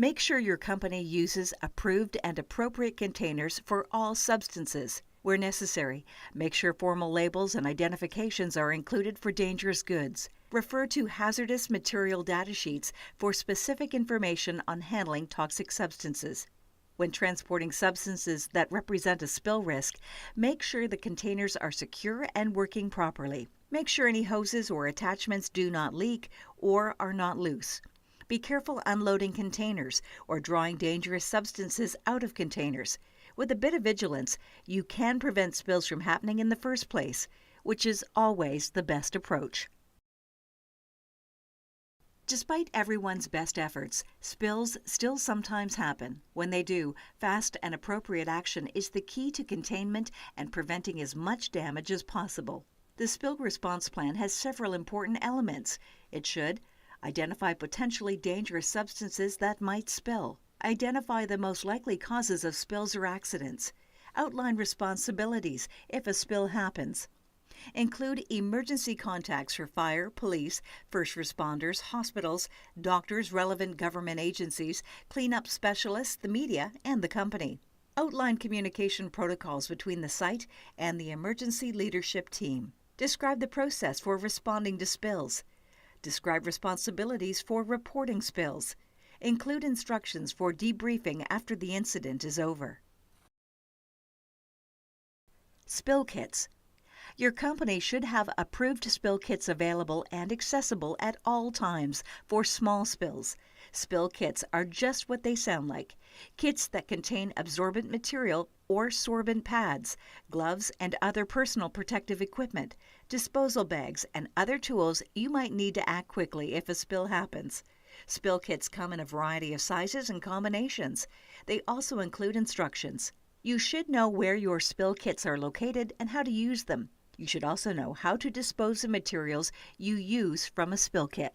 Make sure your company uses approved and appropriate containers for all substances. Where necessary, make sure formal labels and identifications are included for dangerous goods. Refer to hazardous material data sheets for specific information on handling toxic substances. When transporting substances that represent a spill risk, make sure the containers are secure and working properly. Make sure any hoses or attachments do not leak or are not loose. Be careful unloading containers or drawing dangerous substances out of containers. With a bit of vigilance, you can prevent spills from happening in the first place, which is always the best approach. Despite everyone's best efforts, spills still sometimes happen. When they do, fast and appropriate action is the key to containment and preventing as much damage as possible. The spill response plan has several important elements. It should identify potentially dangerous substances that might spill. Identify the most likely causes of spills or accidents. Outline responsibilities if a spill happens. Include emergency contacts for fire, police, first responders, hospitals, doctors, relevant government agencies, cleanup specialists, the media, and the company. Outline communication protocols between the site and the emergency leadership team. Describe the process for responding to spills. Describe responsibilities for reporting spills. Include instructions for debriefing after the incident is over. Spill kits. Your company should have approved spill kits available and accessible at all times for small spills. Spill kits are just what they sound like. Kits that contain absorbent material or sorbent pads, gloves, and other personal protective equipment, disposal bags, and other tools you might need to act quickly if a spill happens. Spill kits come in a variety of sizes and combinations. They also include instructions. You should know where your spill kits are located and how to use them. You should also know how to dispose of materials you use from a spill kit.